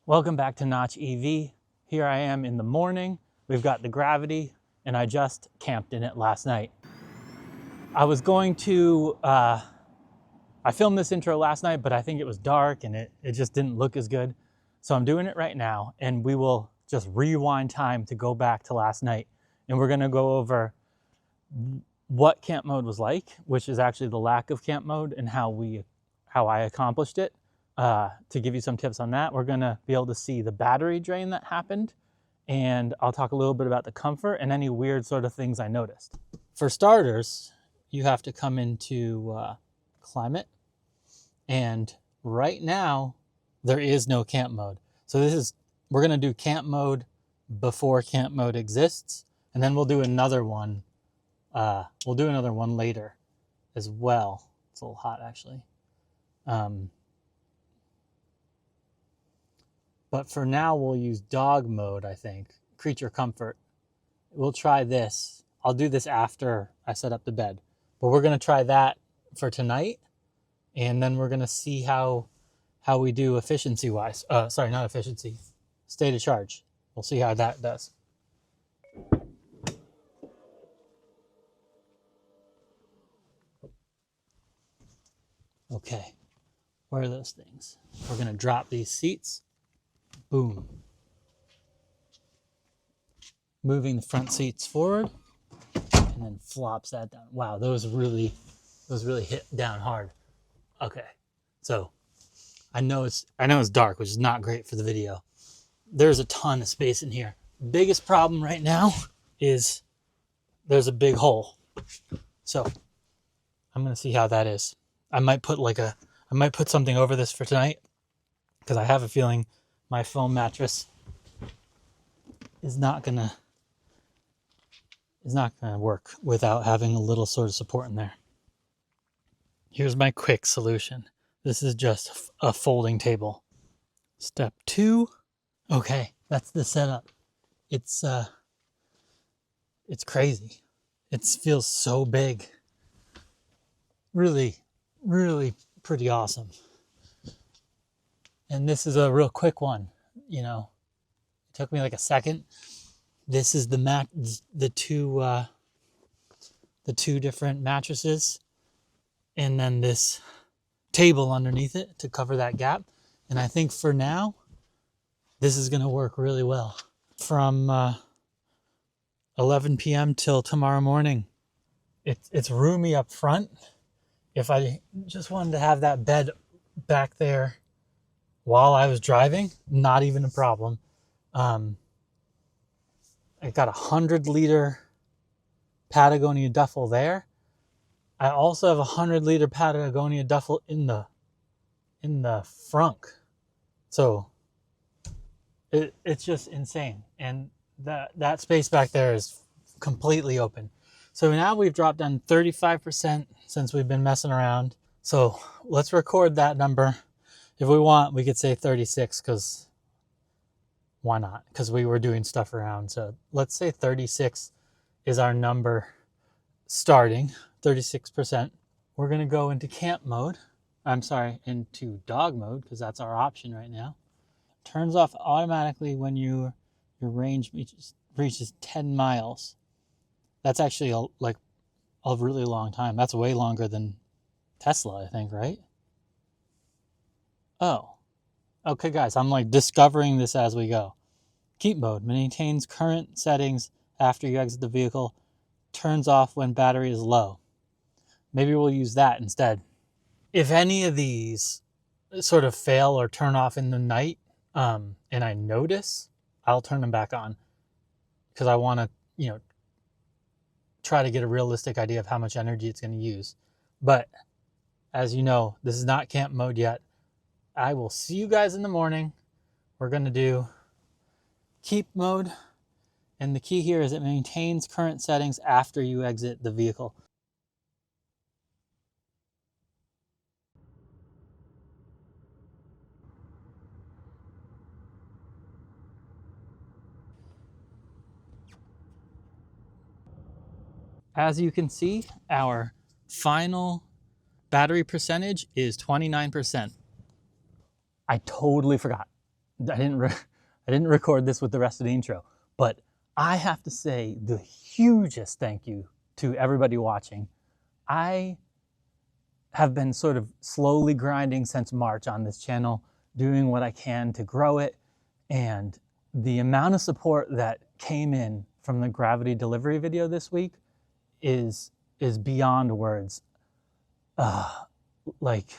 Welcome back to Notch EV. Here I am in the morning. We've got the Gravity, and I just camped in it last night. I was going to, I filmed this intro last night, but I think it was dark and it just didn't look as good. So I'm doing it right now, and we will just rewind time to go back to last night. And we're gonna go over what camp mode was like, which is actually the lack of camp mode, and how I accomplished it. To give you some tips on that, we're gonna be able to see the battery drain that happened, and I'll talk a little bit about the comfort and any weird sort of things I noticed. For starters, you have to come into climate, and right now there is no camp mode. So we're gonna do camp mode before camp mode exists, and then we'll do another one. We'll do another one later as well. It's a little hot actually. But for now, we'll use dog mode, I think. Creature comfort. We'll try this. I'll do this after I set up the bed. But we're going to try that for tonight. And then we're going to see how we do efficiency-wise. Sorry, not efficiency. State of charge. We'll see how that does. Okay. Where are those things? We're going to drop these seats. Boom. Moving the front seats forward and then flops that down. Wow, those really hit down hard. Okay. So I know it's dark, which is not great for the video. There's a ton of space in here. Biggest problem right now is there's a big hole. So I'm going to see how that is. I might put something over this for tonight, because I have a feeling my foam mattress is not gonna work without having a little sort of support in there. Here's my quick solution. This is just a folding table. Step 2. Okay, that's the setup. It's crazy. It feels so big. Really, really pretty awesome. And this is a real quick one, you know. It took me like a second. This is the two different mattresses, and then this table underneath it to cover that gap. And I think for now, this is going to work really well. From 11 p.m. till tomorrow morning. It's roomy up front. If I just wanted to have that bed back there while I was driving, not even a problem. I got a 100-liter Patagonia duffel there. I also have a 100-liter Patagonia duffel in the frunk. So it's just insane. And that space back there is completely open. So now we've dropped down 35% since we've been messing around. So let's record that number. If we want, we could say 36, because why not? Because we were doing stuff around. So let's say 36 is our number starting, 36%. We're going to go into camp mode. Into dog mode, because that's our option right now. Turns off automatically when your range reaches 10 miles. That's actually a really long time. That's way longer than Tesla, I think, right? Oh, okay, guys, I'm discovering this as we go. Keep mode maintains current settings after you exit the vehicle, turns off when battery is low. Maybe we'll use that instead. If any of these sort of fail or turn off in the night, and I notice, I'll turn them back on, because I want to, try to get a realistic idea of how much energy it's going to use. But as you know, this is not camp mode yet. I will see you guys in the morning. We're going to do keep mode. And the key here is it maintains current settings after you exit the vehicle. As you can see, our final battery percentage is 29%. I totally forgot. I didn't record this with the rest of the intro, but I have to say the hugest thank you to everybody watching. I have been sort of slowly grinding since March on this channel, doing what I can to grow it, and the amount of support that came in from the Gravity delivery video this week is beyond words. Like,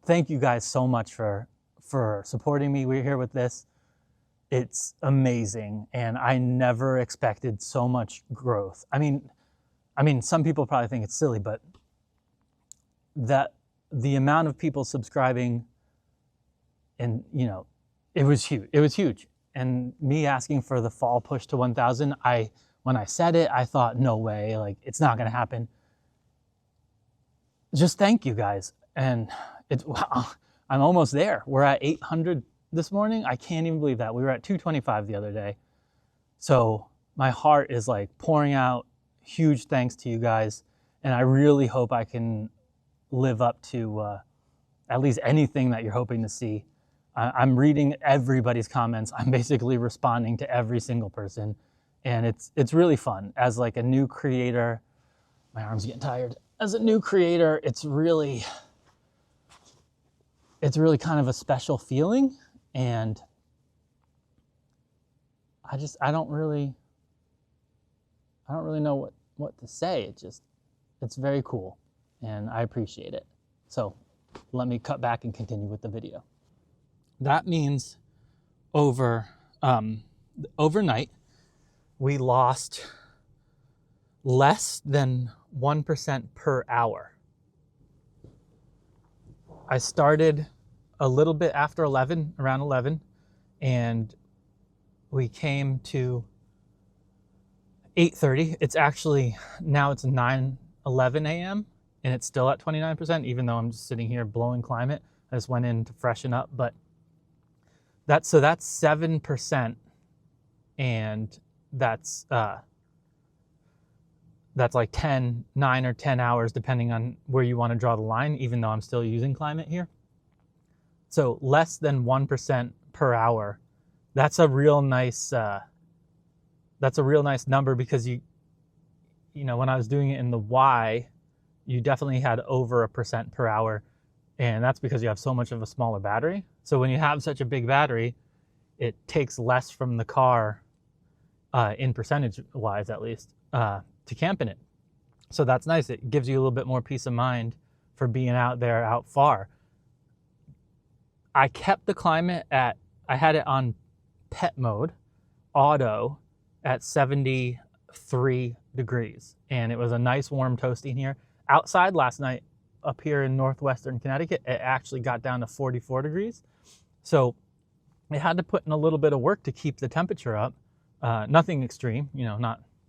thank you guys so much for supporting me. We're here with this. It's amazing, and I never expected so much growth. I mean, some people probably think it's silly, but that the amount of people subscribing, and you know, it was huge. It was huge. And me asking for the fall push to 1,000, when I said it, I thought, no way, like it's not gonna happen. Just thank you guys. And it's, wow, I'm almost there. We're at 800 this morning. I can't even believe that. We were at 225 the other day. So my heart is like pouring out huge thanks to you guys. And I really hope I can live up to at least anything that you're hoping to see. I'm reading everybody's comments. I'm basically responding to every single person. And it's really fun. As like a new creator, my arm's getting tired. As a new creator, it's really kind of a special feeling. And I don't really know what to say. It's very cool, and I appreciate it. So let me cut back and continue with the video. That means overnight, we lost less than 1% per hour. I started a little bit after 11, around 11, and we came to 8:30. It's actually, now it's 9:11 a.m. and it's still at 29%, even though I'm just sitting here blowing climate. I just went in to freshen up, but that's 7%, and that's like 9 or 10 hours, depending on where you want to draw the line, even though I'm still using climate here. So less than 1% per hour. That's a real nice number, because you know, when I was doing it in the Y, you definitely had over 1% per hour. And that's because you have so much of a smaller battery. So when you have such a big battery, it takes less from the car, in percentage wise, at least, to camp in it. So that's nice. It gives you a little bit more peace of mind for being out there, out far. I kept the climate I had it on pet mode, auto, at 73 degrees. And it was a nice warm toasting here. Outside last night, up here in northwestern Connecticut, it actually got down to 44 degrees. So it had to put in a little bit of work to keep the temperature up. Nothing extreme, you know,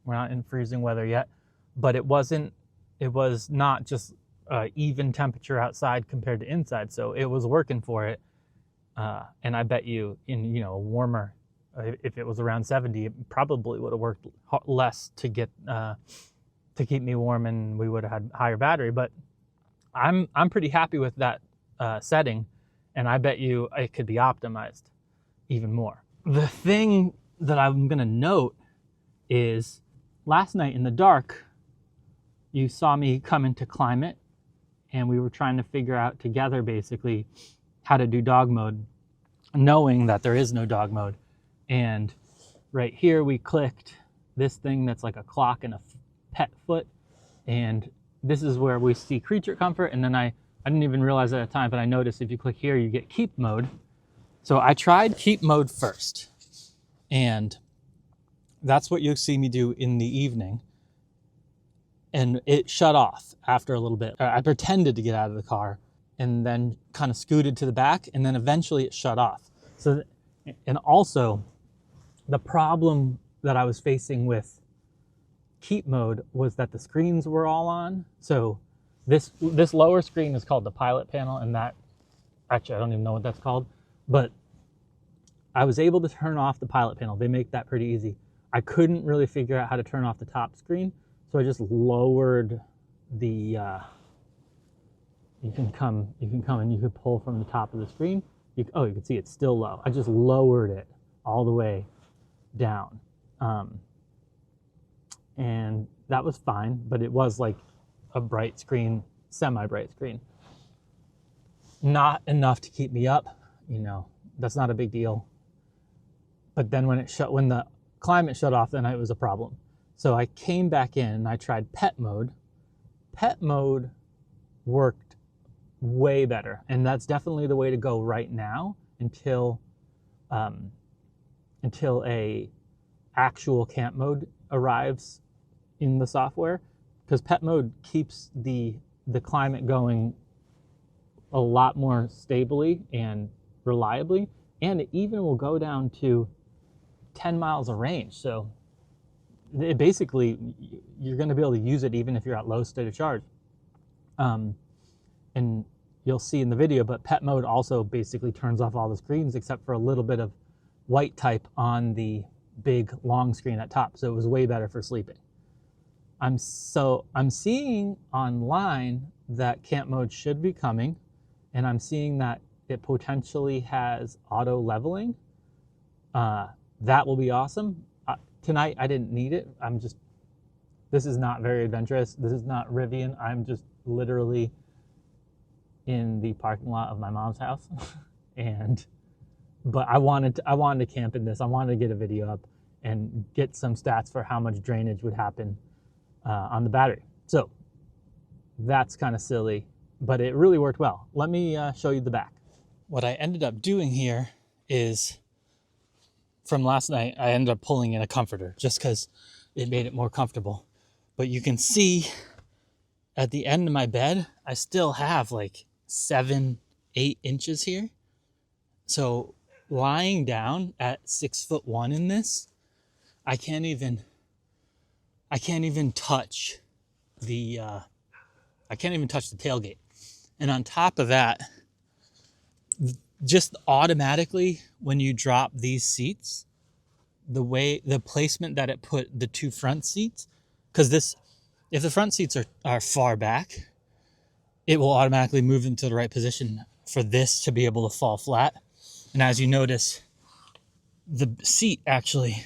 we're not in freezing weather yet, but it was not just even temperature outside compared to inside. So it was working for it. And I bet you in, you know, warmer, if it was around 70, it probably would have worked less to keep me warm, and we would have had higher battery. But I'm pretty happy with that setting, and I bet you it could be optimized even more. The thing that I'm gonna note is last night in the dark, you saw me come into climate, and we were trying to figure out together basically how to do dog mode, knowing that there is no dog mode. And right here we clicked this thing that's like a clock and a pet foot, and this is where we see creature comfort. And then I didn't even realize at the time, but I noticed if you click here, you get keep mode. So I tried keep mode first, and that's what you'll see me do in the evening. And it shut off after a little bit. I pretended to get out of the car and then kind of scooted to the back, and then eventually it shut off. So, and also the problem that I was facing with keep mode was that the screens were all on. So this lower screen is called the pilot panel, and that, actually I don't even know what that's called, but I was able to turn off the pilot panel. They make that pretty easy. I couldn't really figure out how to turn off the top screen, so I just lowered the, you can come and you can pull from the top of the screen, Oh, you can see it's still low. I just lowered it all the way down. And that was fine, but it was like a bright screen, semi-bright screen. Not enough to keep me up, you know, that's not a big deal. But then when the climate shut off, then it was a problem. So I came back in and I tried pet mode. Pet mode worked way better. And that's definitely the way to go right now until a actual camp mode arrives in the software, because pet mode keeps the climate going a lot more stably and reliably, and it even will go down to 10 miles of range. So it basically, you're going to be able to use it even if you're at low state of charge. And you'll see in the video, but pet mode also basically turns off all the screens except for a little bit of white type on the big long screen at top. So it was way better for sleeping. I'm seeing online that camp mode should be coming, and I'm seeing that it potentially has auto leveling. That will be awesome. Tonight I didn't need it. This is not very adventurous. This is not Rivian. I'm just literally in the parking lot of my mom's house. But I wanted to camp in this. I wanted to get a video up and get some stats for how much drainage would happen on the battery. So that's kind of silly, but it really worked well. Let me show you the back. What I ended up doing here is, from last night, I ended up pulling in a comforter just because it made it more comfortable. But you can see at the end of my bed, I still have like 7-8 inches here. So lying down at 6'1" in this, I can't even touch the tailgate. And on top of that, just automatically when you drop these seats, the placement that it put the two front seats, because if the front seats are far back, it will automatically move them to the right position for this to be able to fall flat. And as you notice, the seat actually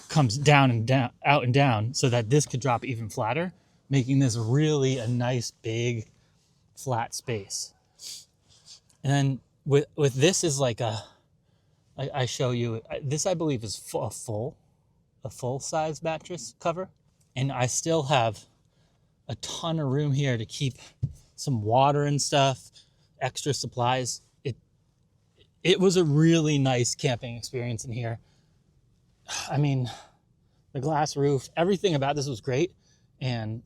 comes down and down, out and down, so that this could drop even flatter, making this really a nice big flat space. And then with this is like I show you, this I believe is a full size mattress cover. And I still have a ton of room here to keep some water and stuff, extra supplies. It was a really nice camping experience in here. I mean, the glass roof, everything about this was great. And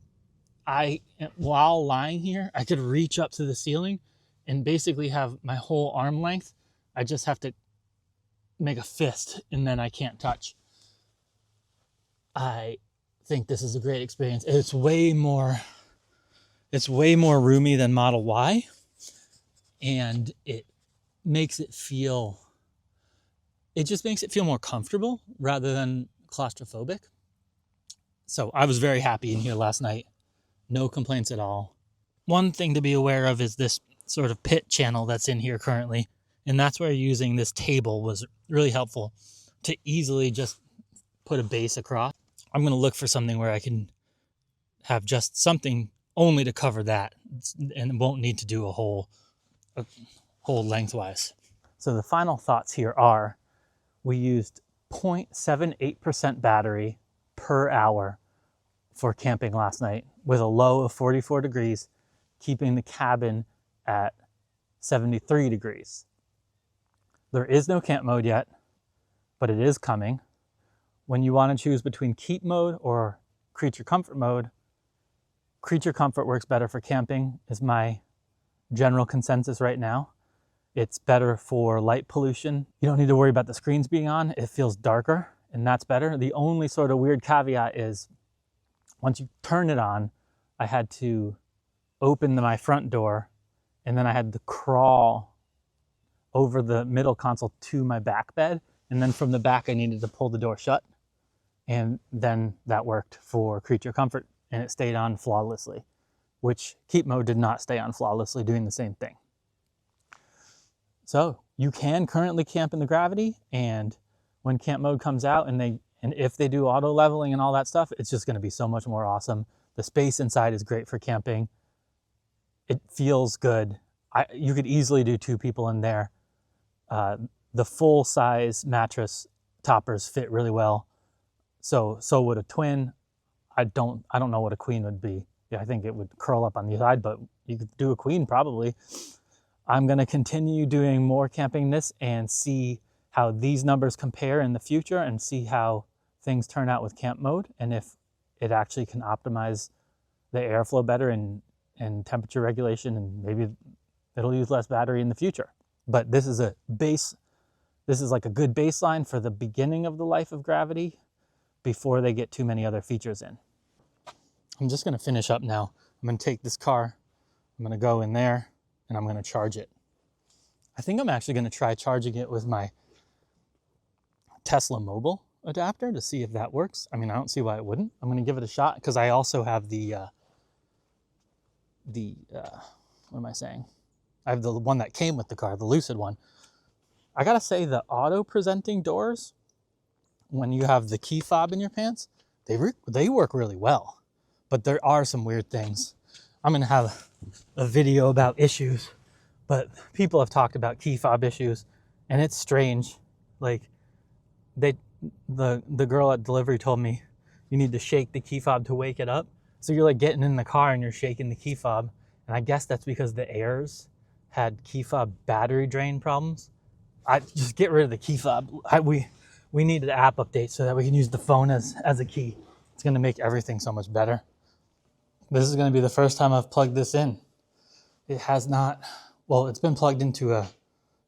while lying here, I could reach up to the ceiling and basically have my whole arm length. I just have to make a fist and then I can't touch. I think this is a great experience. It's way more roomy than Model Y, and it just makes it feel more comfortable rather than claustrophobic. So I was very happy in here last night. No complaints at all. One thing to be aware of is this sort of pit channel that's in here currently, and that's where using this table was really helpful to easily just put a base across. I'm going to look for something where I can have just something only to cover that and won't need to do a whole lengthwise. So the final thoughts here are, we used 0.78% battery per hour for camping last night with a low of 44 degrees, keeping the cabin at 73 degrees. There is no camp mode yet, but it is coming. When you want to choose between keep mode or creature comfort mode, creature comfort works better for camping is my general consensus right now. It's better for light pollution. You don't need to worry about the screens being on. It feels darker, and that's better. The only sort of weird caveat is once you turn it on, I had to open my front door, and then I had to crawl over the middle console to my back bed. And then from the back, I needed to pull the door shut. And then that worked for creature comfort, and it stayed on flawlessly, which keep mode did not stay on flawlessly, doing the same thing. So you can currently camp in the Gravity, and when camp mode comes out and if they do auto leveling and all that stuff, it's just going to be so much more awesome. The space inside is great for camping. It feels good. You could easily do 2 people in there. The full size mattress toppers fit really well. So would a twin. I don't know what a queen would be. Yeah, I think it would curl up on the side, but you could do a queen probably. I'm going to continue doing more camping this and see how these numbers compare in the future and see how things turn out with camp mode and if it actually can optimize the airflow better and temperature regulation, and maybe it'll use less battery in the future. But this is like a good baseline for the beginning of the life of Gravity before they get too many other features in. I'm just going to finish up now. I'm going to take this car, I'm going to go in there, and I'm going to charge it. I think I'm actually going to try charging it with my Tesla mobile adapter to see if that works. I mean, I don't see why it wouldn't. I'm going to give it a shot because I also have what am I saying? I have the one that came with the car, the Lucid one. I got to say, the auto presenting doors, when you have the key fob in your pants, they work really well. But there are some weird things. I'm going to have a video about issues, but people have talked about key fob issues, and it's strange. Like, the girl at delivery told me you need to shake the key fob to wake it up. So you're like getting in the car and you're shaking the key fob, and I guess that's because the Airs had key fob battery drain problems. I just get rid of the key fob. We need an app update so that we can use the phone as a key. It's going to make everything so much better. This is going to be the first time I've plugged this in. It has not, well, it's been plugged into a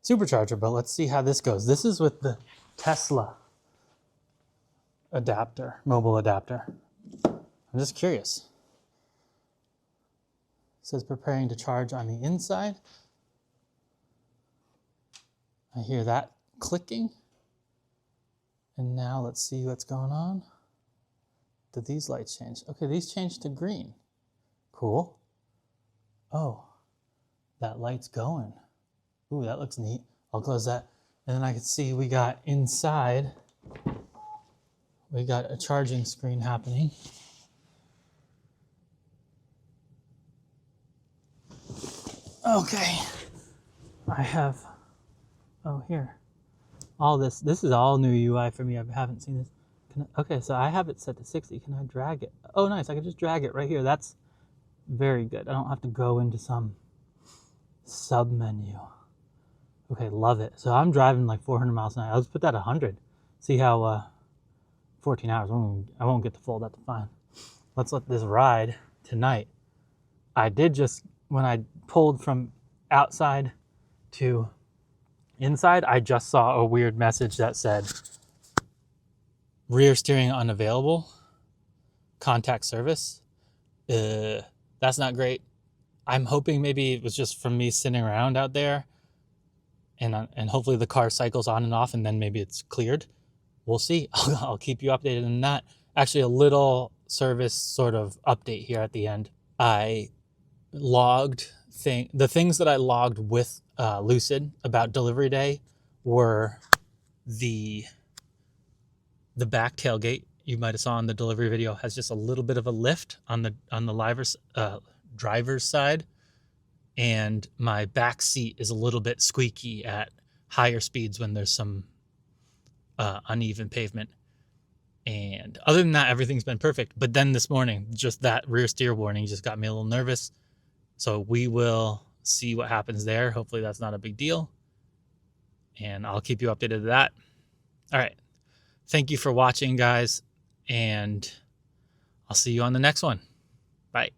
supercharger, but let's see how this goes. This is with the Tesla adapter, mobile adapter. I'm just curious. It says preparing to charge on the inside. I hear that clicking. And now let's see what's going on. Did these lights change? Okay, these changed to green. Cool. Oh, that light's going. Ooh, that looks neat. I'll close that. And then I can see we got inside, we got a charging screen happening. Okay. I have, oh, here. All this is all new UI for me. I haven't seen this. Okay, so I have it set to 60. Can I drag it? Oh, nice. I can just drag it right here. That's very good. I don't have to go into some sub menu. Okay, love it. So I'm driving like 400 miles an hour. Let's put that 100. See how 14 hours. I won't get the full. That's fine. Let's let this ride tonight. I did just, when I pulled from outside to inside, I just saw a weird message that said rear steering unavailable, contact service. That's not great. I'm hoping maybe it was just from me sitting around out there, and hopefully the car cycles on and off, and then maybe it's cleared. We'll see. I'll keep you updated on that. Actually, a little service sort of update here at the end. I logged the things that I logged with Lucid about delivery day were the back tailgate. You might have saw in the delivery video has just a little bit of a lift on the driver's side, and my back seat is a little bit squeaky at higher speeds when there's some uneven pavement. And other than that, everything's been perfect. But then this morning, just that rear steer warning just got me a little nervous. So we will see what happens there. Hopefully that's not a big deal. And I'll keep you updated to that. All right. Thank you for watching, guys. And I'll see you on the next one. Bye.